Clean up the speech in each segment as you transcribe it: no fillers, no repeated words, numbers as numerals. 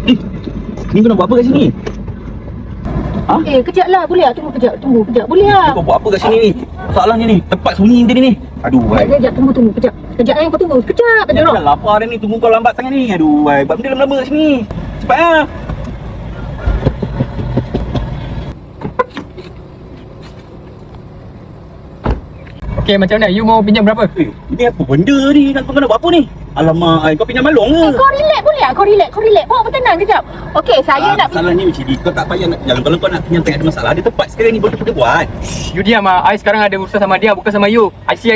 Eh, ni kau nak buat apa kat sini? Ha? Kejap lah, boleh lah? Tunggu kejap, boleh lah? Kau buat apa kat sini ni? Masalahnya ni, tempat sunyi tadi ni. Aduh, wai. Kejap, tunggu, kejap. Kejap kau tunggu, kejap. Aku dah lapar dah ni, tunggu kau lambat sangat ni. Aduh, wai. Buat benda lama-lama kat sini. Cepat lah. Okay, macam mana? You mau pinjam berapa? Ini apa benda ni? Kau nak buat apa ni? Alamak, kau pinjam balong ke? Kau relax boleh lah? Kau relax. Bawa bertenang kejap. Okey, saya nak masalahnya macam ni. Kau tak payah nak jalan. Kalau kau nak pinjam tak ada masalah. Ada tempat sekarang ni boleh kita buat. You diam lah. I sekarang ada urusan sama dia, bukan sama you. I see.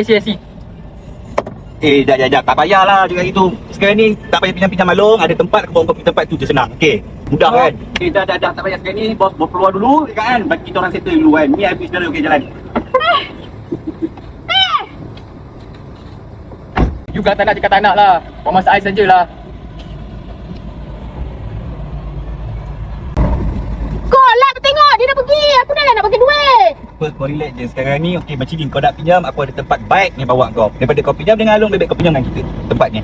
Jap. Tak payahlah cakap gitu. Sekarang ni tak payah pinjam balong. Ada tempat, aku bawa kau pergi tempat tu je senang. Okey? Mudah kan? Dah. Tak payah sekarang ni. Bos keluar dulu kan? Bagi kita orang settle dulu kan? Ni habis dah. Okey, jalan. You kata nak cakap tak nak lah. Buat masa I sajalah. Kau lah tengok dia dah pergi. Aku dah lah nak bagi duit. Apa, kau relax je sekarang ni. Okey, macam ni kau nak pinjam, aku ada tempat baik ni bawa kau. Daripada kau pinjam dengan Along, lebih baik kau pinjam dengan kita tempatnya.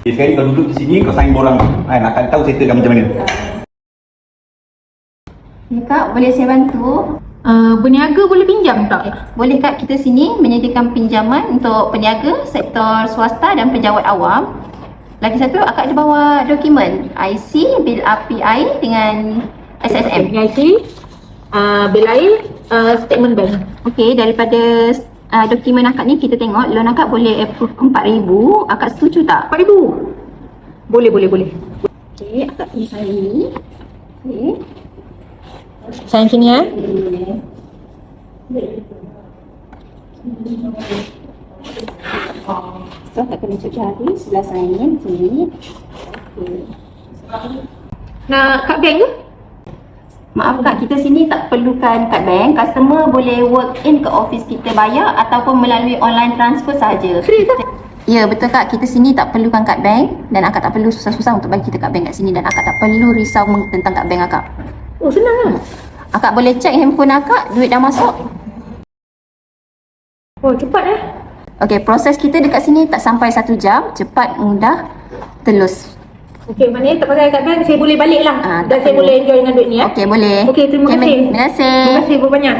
Okay, sekarang ni kau duduk di sini, kau sign borang. Nak tahu settle kamu macam mana. Ya Kak, boleh saya bantu? Berniaga boleh pinjam tak? Boleh Kak, kita sini menyediakan pinjaman untuk peniaga, sektor swasta dan pejabat awam. Lagi satu, akak ada bawa dokumen IC, bil API dengan SSM. IC, bil air, statement bank. Okey, daripada dokumen akak ni kita tengok loan akak boleh approve 4,000. Akak setuju tak? 4,000? Boleh. Okey, akak pilih saya ni. Okey. Sayang sini ya. So, akak kena cuci jari sebelah sign sini. Okey. Nak kad bank ke? Maaf Kak, kita sini tak perlukan kad bank. Customer boleh walk in ke office kita bayar ataupun melalui online transfer saja. Serius tak? Ya, betul Kak. Kita sini tak perlukan kad bank dan akak tak perlu susah-susah untuk bagi kita kad bank kat sini dan akak tak perlu risau tentang kad bank akak. Oh, senang lah. Akak boleh cek handphone akak, duit dah masuk. Oh, cepat Okey, proses kita dekat sini tak sampai 1 jam. Cepat, mudah, telus. Okey, maknanya tak pakai kad bank, saya boleh balik lah. Dan tak saya perlu. boleh enjoy dengan duit ni ya. Okey, boleh. Okey, terima kasih. Terima kasih. Terima kasih banyak.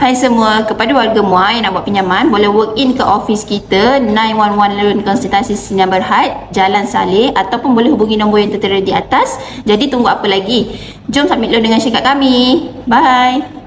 Hai semua, kepada warga Muar yang nak buat pinjaman, boleh walk in ke office kita 911 Loan Konsultasi Sdn Bhd, Jalan Saleh, ataupun boleh hubungi nombor yang tertera di atas. Jadi tunggu apa lagi? Jom submit loan dengan syarikat kami. Bye.